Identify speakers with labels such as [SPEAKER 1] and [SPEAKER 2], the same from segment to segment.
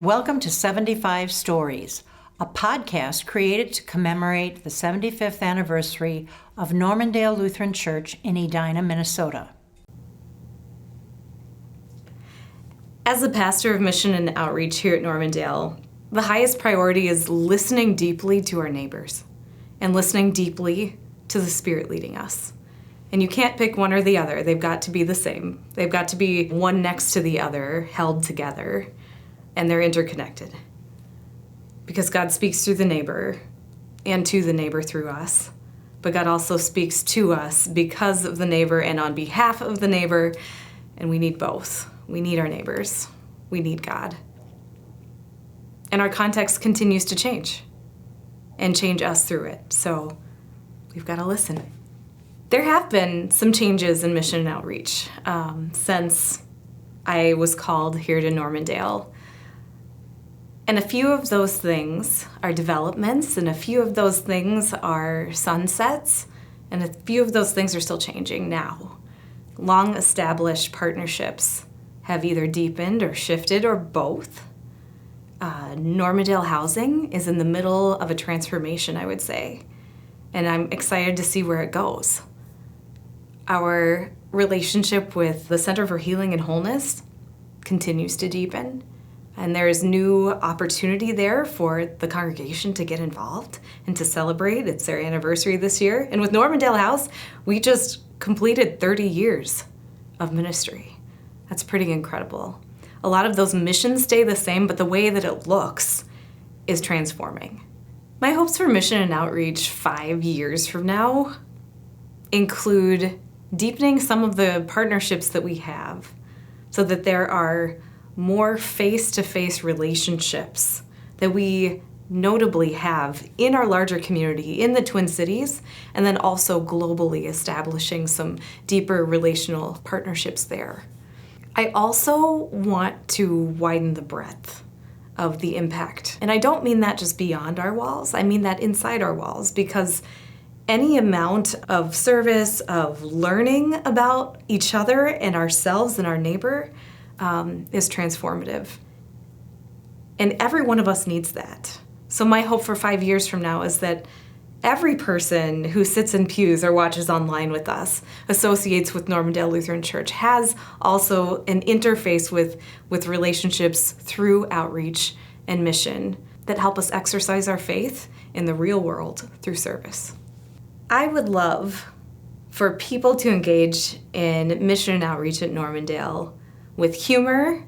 [SPEAKER 1] Welcome to 75 Stories, a podcast created to commemorate the 75th anniversary of Normandale Lutheran Church in Edina, Minnesota.
[SPEAKER 2] As the pastor of mission and outreach here at Normandale, the highest priority is listening deeply to our neighbors and listening deeply to the Spirit leading us. And you can't pick one or the other. They've got to be the same. They've got to be one next to the other, held together, and they're interconnected. Because God speaks through the neighbor and to the neighbor through us. But God also speaks to us because of the neighbor and on behalf of the neighbor, and we need both. We need our neighbors. We need God. And our context continues to change and change us through it. So we've got to listen. There have been some changes in mission and outreach since I was called here to Normandale. And a few of those things are developments, and a few of those things are sunsets, and a few of those things are still changing now. Long-established partnerships have either deepened or shifted or both. Normandale Housing is in the middle of a transformation, I would say, and I'm excited to see where it goes. Our relationship with the Center for Healing and Wholeness continues to deepen, and there's new opportunity there for the congregation to get involved and to celebrate. It's their anniversary this year. And with Normandale House, we just completed 30 years of ministry. That's pretty incredible. A lot of those missions stay the same, but the way that it looks is transforming. My hopes for mission and outreach 5 years from now include deepening some of the partnerships that we have so that there are more face-to-face relationships that we notably have in our larger community, in the Twin Cities, and then also globally establishing some deeper relational partnerships there. I also want to widen the breadth of the impact. And I don't mean that just beyond our walls, I mean that inside our walls, because any amount of service, of learning about each other and ourselves and our neighbor is transformative. And every one of us needs that. So my hope for 5 years from now is that every person who sits in pews or watches online with us, associates with Normandale Lutheran Church, has also an interface with relationships through outreach and mission that help us exercise our faith in the real world through service. I would love for people to engage in mission and outreach at Normandale with humor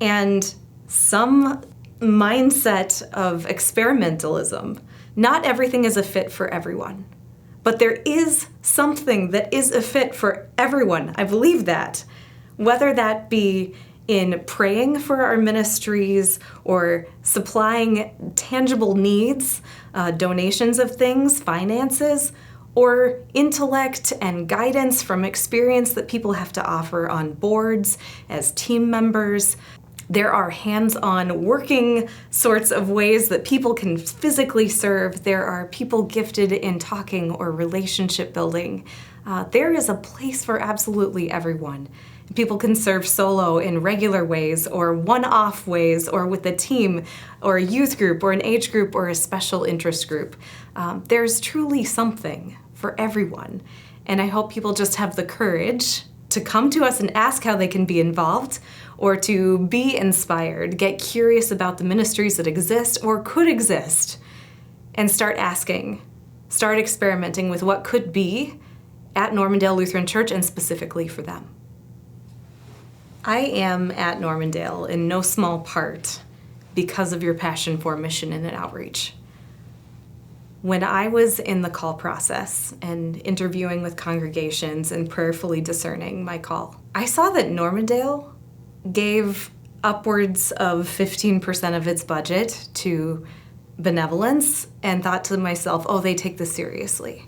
[SPEAKER 2] and some mindset of experimentalism. Not everything is a fit for everyone, but there is something that is a fit for everyone. I believe that. Whether that be in praying for our ministries or supplying tangible needs, donations of things, finances, or intellect and guidance from experience that people have to offer on boards as team members. There are hands-on working sorts of ways that people can physically serve. There are people gifted in talking or relationship building. There is a place for absolutely everyone. People can serve solo in regular ways or one-off ways or with a team or a youth group or an age group or a special interest group. There's truly something for everyone. And I hope people just have the courage to come to us and ask how they can be involved or to be inspired, get curious about the ministries that exist or could exist, and start asking, start experimenting with what could be at Normandale Lutheran Church and specifically for them. I am at Normandale in no small part because of your passion for mission and outreach. When I was in the call process and interviewing with congregations and prayerfully discerning my call, I saw that Normandale gave upwards of 15% of its budget to benevolence and thought to myself, oh, they take this seriously.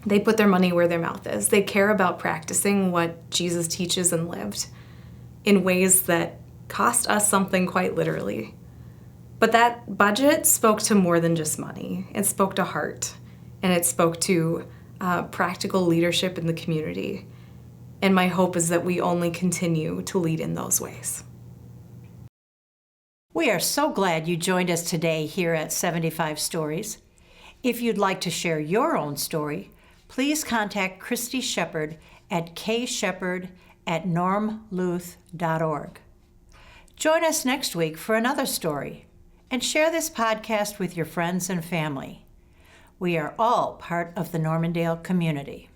[SPEAKER 2] They put their money where their mouth is. They care about practicing what Jesus teaches and lived in ways that cost us something quite literally. But that budget spoke to more than just money. It spoke to heart, and it spoke to practical leadership in the community. And my hope is that we only continue to lead in those ways.
[SPEAKER 1] We are so glad you joined us today here at 75 Stories. If you'd like to share your own story, please contact Christy Shepard at kshepard@normluth.org. Join us next week for another story, and share this podcast with your friends and family. We are all part of the Normandale community.